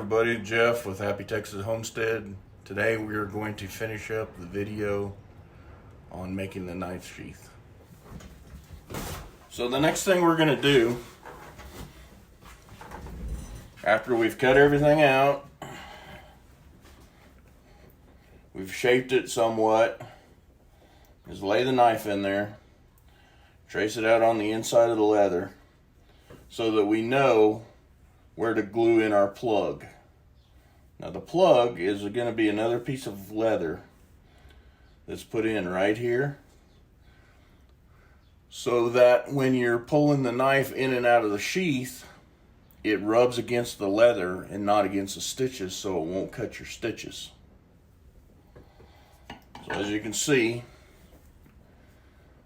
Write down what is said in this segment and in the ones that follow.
everybody, Jeff with Happy Texas Homestead. Today we are going to finish up the video on making the knife sheath. So the next thing we're going to do, after we've cut everything out, we've shaped it somewhat, is lay the knife in there, trace it out on the inside of the leather so that we know where to glue in our plug. Now the plug is going to be another piece of leather that's put in right here so that when you're pulling the knife in and out of the sheath, it rubs against the leather and not against the stitches, so it won't cut your stitches. So as you can see,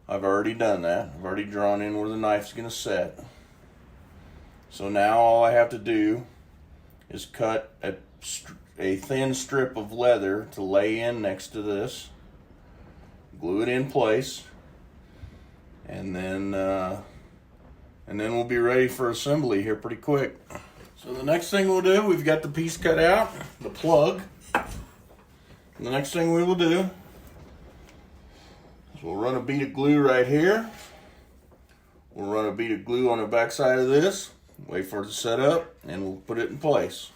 I've already done that. I've already drawn in where the knife's going to set. So now all I have to do is cut a thin strip of leather to lay in next to this, glue it in place, and then we'll be ready for assembly here pretty quick. So the next thing we'll do, we've got the piece cut out, the plug. The next thing we will do is we'll run a bead of glue right here. We'll run a bead of glue on the back side of this. Wait for it to set up, and we'll put it in place.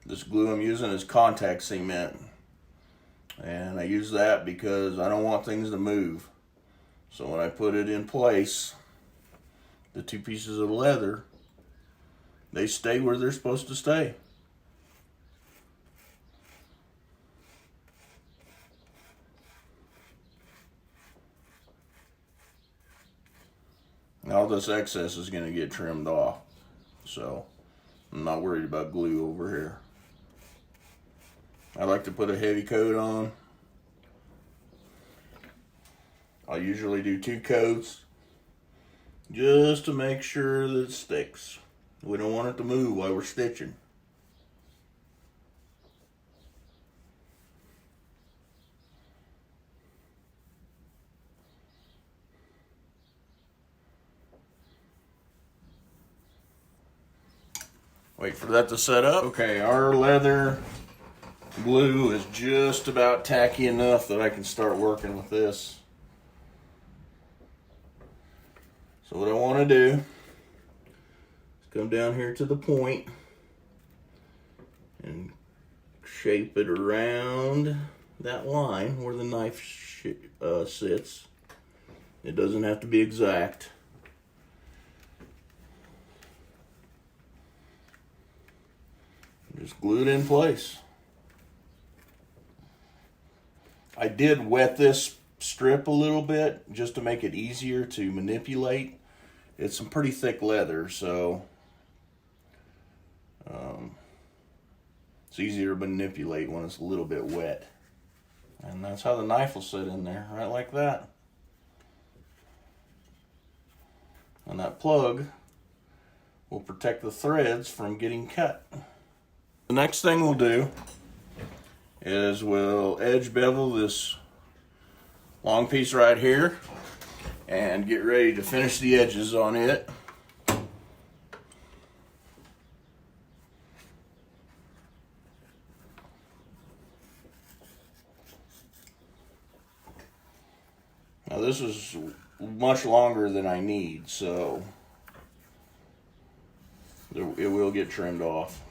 This glue I'm using is contact cement, and I use that because I don't want things to move. So when I put it in place, the two pieces of leather, they stay where they're supposed to stay. All this excess is going to get trimmed off, so I'm not worried about glue over here. I like to put a heavy coat on. I usually do 2 coats just to make sure that it sticks. We don't want it to move while we're stitching. Wait for that to set up. Okay, our leather glue is just about tacky enough that I can start working with this. So what I want to do is come down here to the point and shape it around that line where the knife sits. It doesn't have to be exact. Just glue it in place. I did wet this strip a little bit just to make it easier to manipulate. It's some pretty thick leather, so it's easier to manipulate when it's a little bit wet. And that's how the knife will sit in there, right like that. And that plug will protect the threads from getting cut. The next thing we'll do is we'll edge bevel this long piece right here and get ready to finish the edges on it. Now this is much longer than I need, so it will get trimmed off.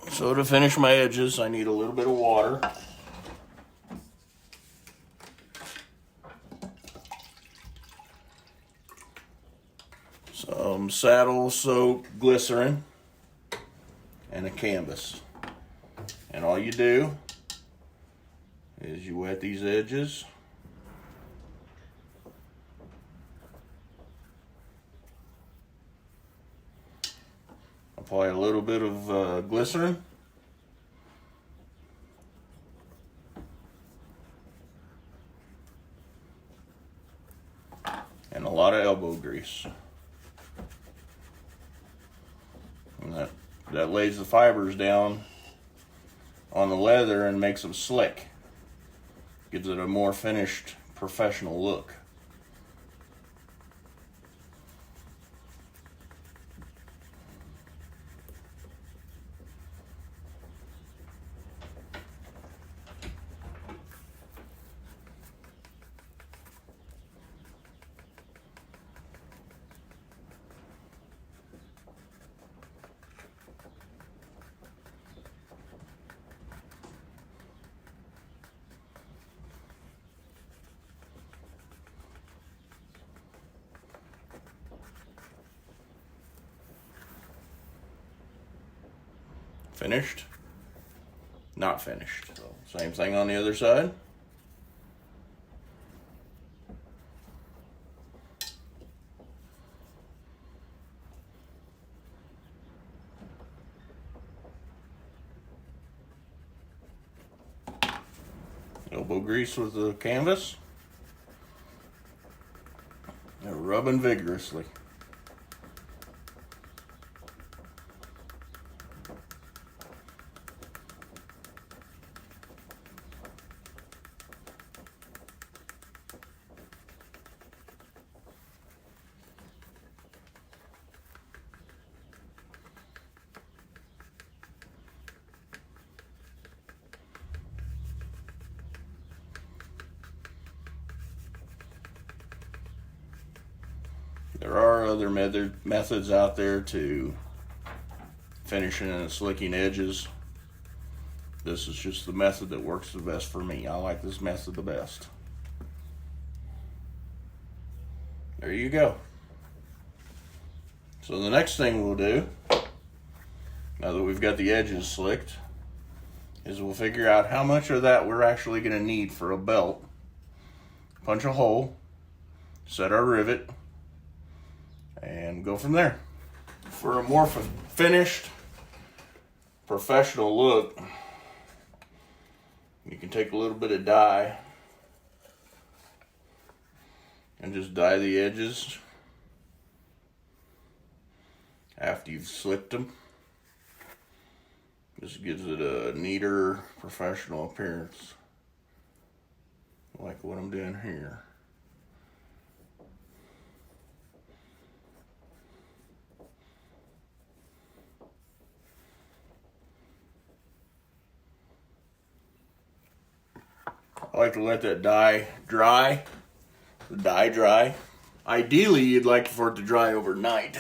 So to finish my edges, I need a little bit of water. Some saddle soap glycerin and a canvas. And all you do is you wet these edges Apply a little bit of glycerin. And a lot of elbow grease. And that lays the fibers down on the leather and makes them slick. Gives it a more finished, professional look. Finished? Not finished. So, same thing on the other side. Elbow grease with the canvas. And rubbing vigorously. There are other methods out there to finishing and slicking edges. This is just the method that works the best for me. I like this method the best. There you go. So the next thing we'll do, now that we've got the edges slicked, is we'll figure out how much of that we're actually going to need for a belt. Punch a hole, set our rivet, and go from there. For a more finished, professional look, you can take a little bit of dye and just dye the edges after you've slicked them. Just gives it a neater, professional appearance, like what I'm doing here. I like to let that dye dry. Ideally, you'd like for it to dry overnight.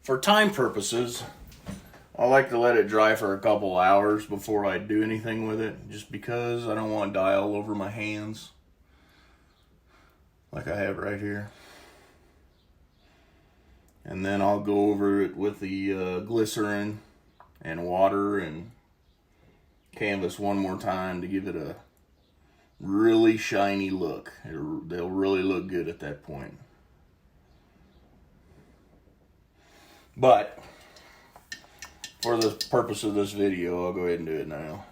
For time purposes, I like to let it dry for a couple hours before I do anything with it, just because I don't want dye all over my hands, like I have right here. And then I'll go over it with the glycerin and water and canvas one more time to give it a really shiny look. They'll really look good at that point. But for the purpose of this video, I'll go ahead and do it now.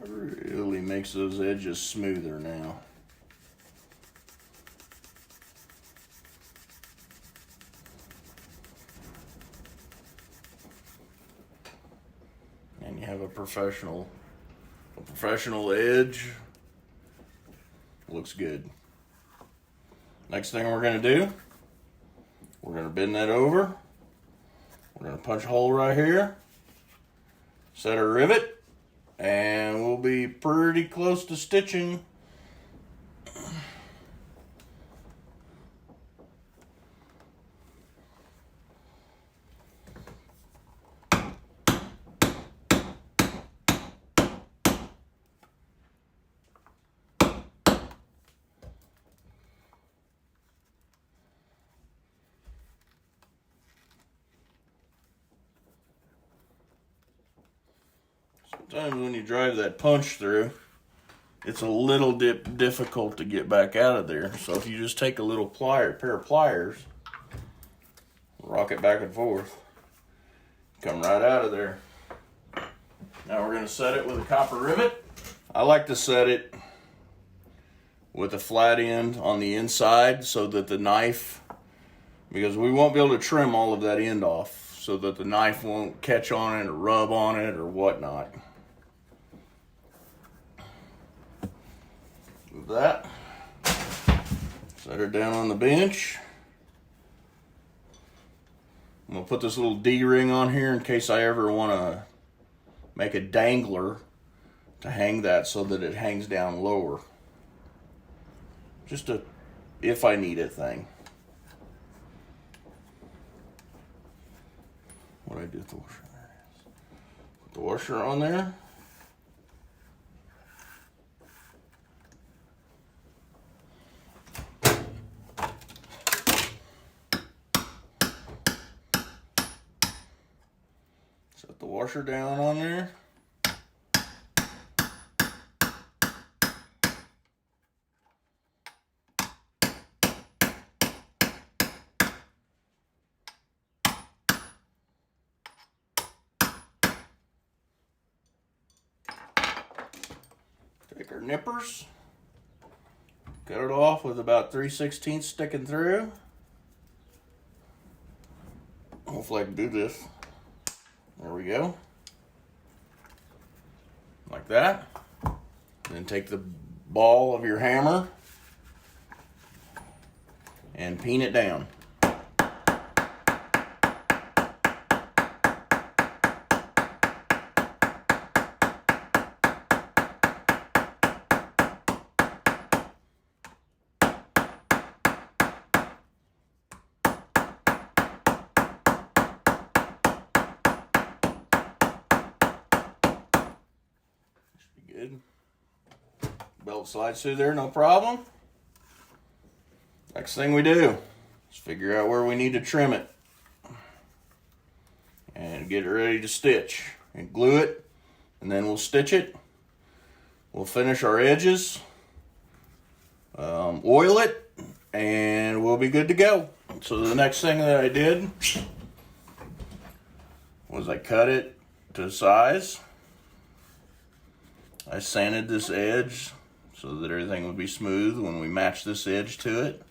It really makes those edges smoother now. and you have a professional edge. Looks good. Next thing we're going to do, we're going to bend that over. We're going to punch a hole right here, set our rivet, and we'll be pretty close to stitching. Sometimes when you drive that punch through, it's a little difficult to get back out of there. So if you just take a little pair of pliers, rock it back and forth, come right out of there. Now we're going to set it with a copper rivet. I like to set it with a flat end on the inside so that the knife, because we won't be able to trim all of that end off, so that the knife won't catch on it or rub on it or whatnot. With that, set her down on the bench. I'm going to put this little D-ring on here in case I ever want to make a dangler to hang that so that it hangs down lower. Just a if I need it thing. What do I do with the washer? There it is. Put the washer on there. Set the washer down on there. Take our nippers, cut it off with about 3/16 sticking through. Hopefully I can do this. There we go. Like that. Then take the ball of your hammer and peen it down. Good. Belt slides through there, no problem. Next thing we do is figure out where we need to trim it and get it ready to stitch and glue it, and then we'll stitch it. We'll finish our edges, oil it, and we'll be good to go. So the next thing that I did was I cut it to size. I sanded this edge so that everything would be smooth when we match this edge to it.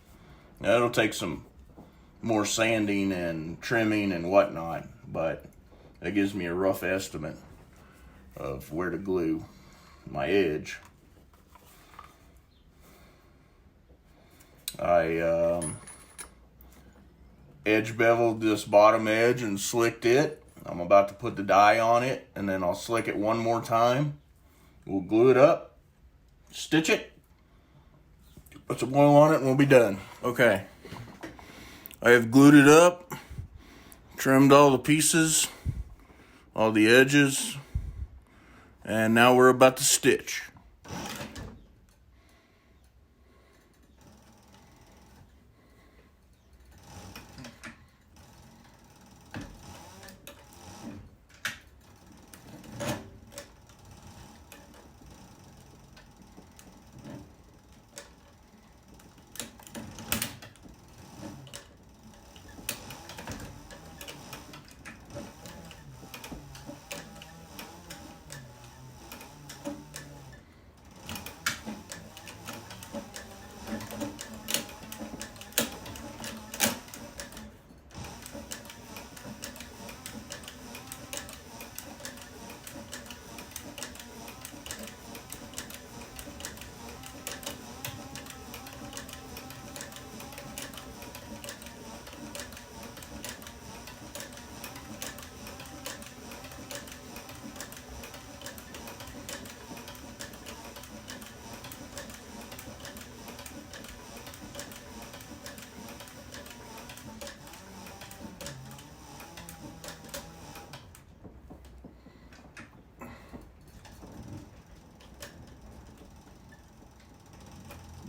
Now it'll take some more sanding and trimming and whatnot, but that gives me a rough estimate of where to glue my edge. I edge beveled this bottom edge and slicked it. I'm about to put the dye on it, and then I'll slick it one more time. We'll glue it up, stitch it, put some oil on it, and we'll be done. Okay, I have glued it up, trimmed all the pieces, all the edges, and now we're about to stitch.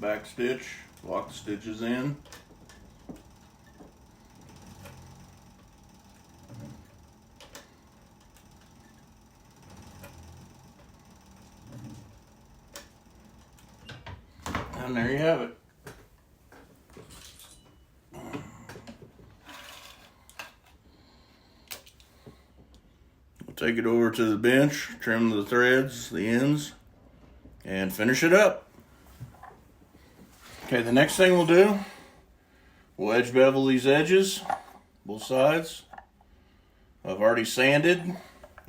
back stitch, lock the stitches in. And there you have it. We'll take it over to the bench, trim the threads, the ends, and finish it up. Okay, the next thing we'll do, we'll edge bevel these edges, both sides. I've already sanded,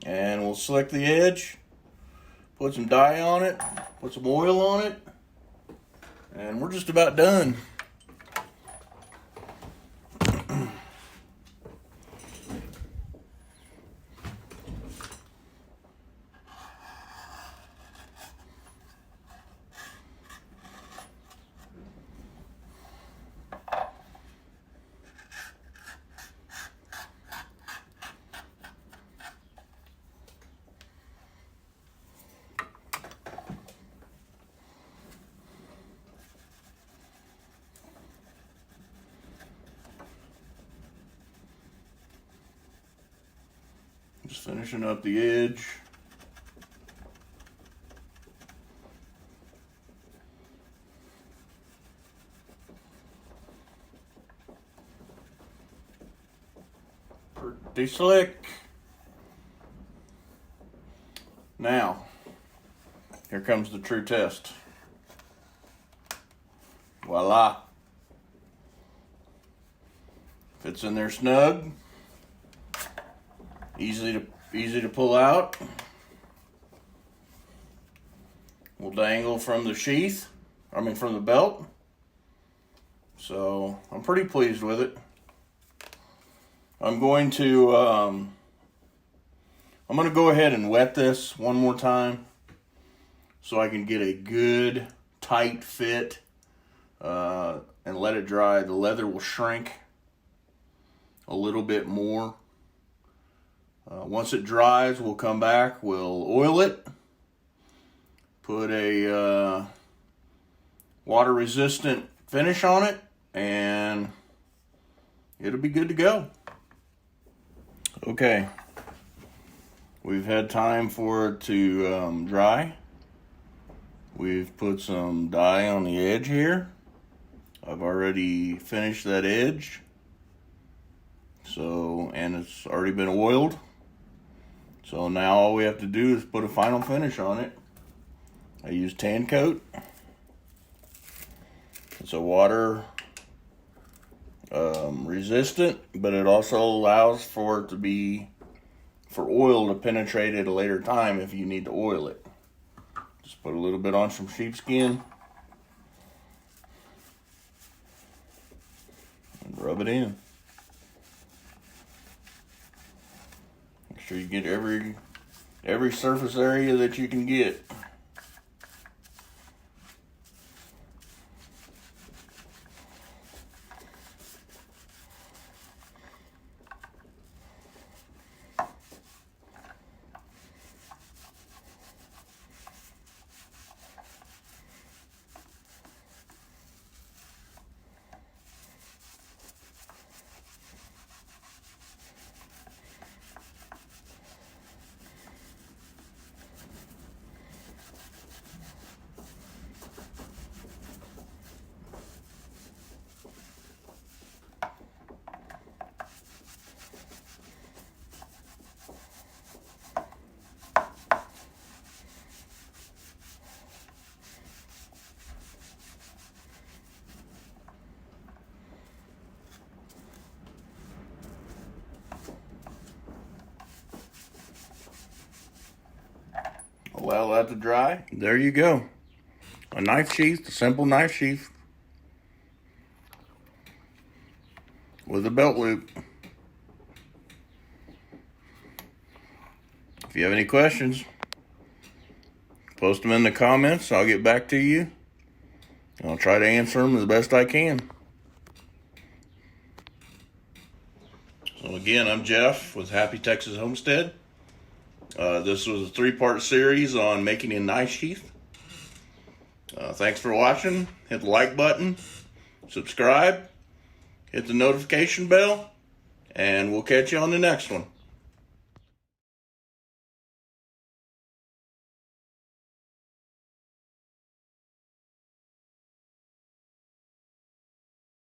and we'll select the edge, put some dye on it, put some oil on it, and we're just about done. Just finishing up the edge. Pretty slick. Now, here comes the true test. Voila. Fits in there snug. Easy to pull out. Will dangle from the sheath, from the belt. So I'm pretty pleased with it. I'm going to go ahead and wet this one more time so I can get a good tight fit and let it dry. The leather will shrink a little bit more. Once it dries, we'll come back, we'll oil it, put a water-resistant finish on it, and it'll be good to go. Okay, we've had time for it to dry. We've put some dye on the edge here. I've already finished that edge, and it's already been oiled. So now all we have to do is put a final finish on it. I use Tan Coat. It's a water resistant, but it also allows for oil to penetrate at a later time if you need to oil it. Just put a little bit on some sheepskin and rub it in. Make sure you get every surface area that you can get. Allow that to dry. There you go. A knife sheath, a simple knife sheath with a belt loop. If you have any questions, post them in the comments. I'll get back to you. I'll try to answer them the best I can. So again, I'm Jeff with Happy Texas Homestead. This was a 3-part series on making a knife sheath. Thanks for watching. Hit the like button, subscribe, hit the notification bell, and we'll catch you on the next one.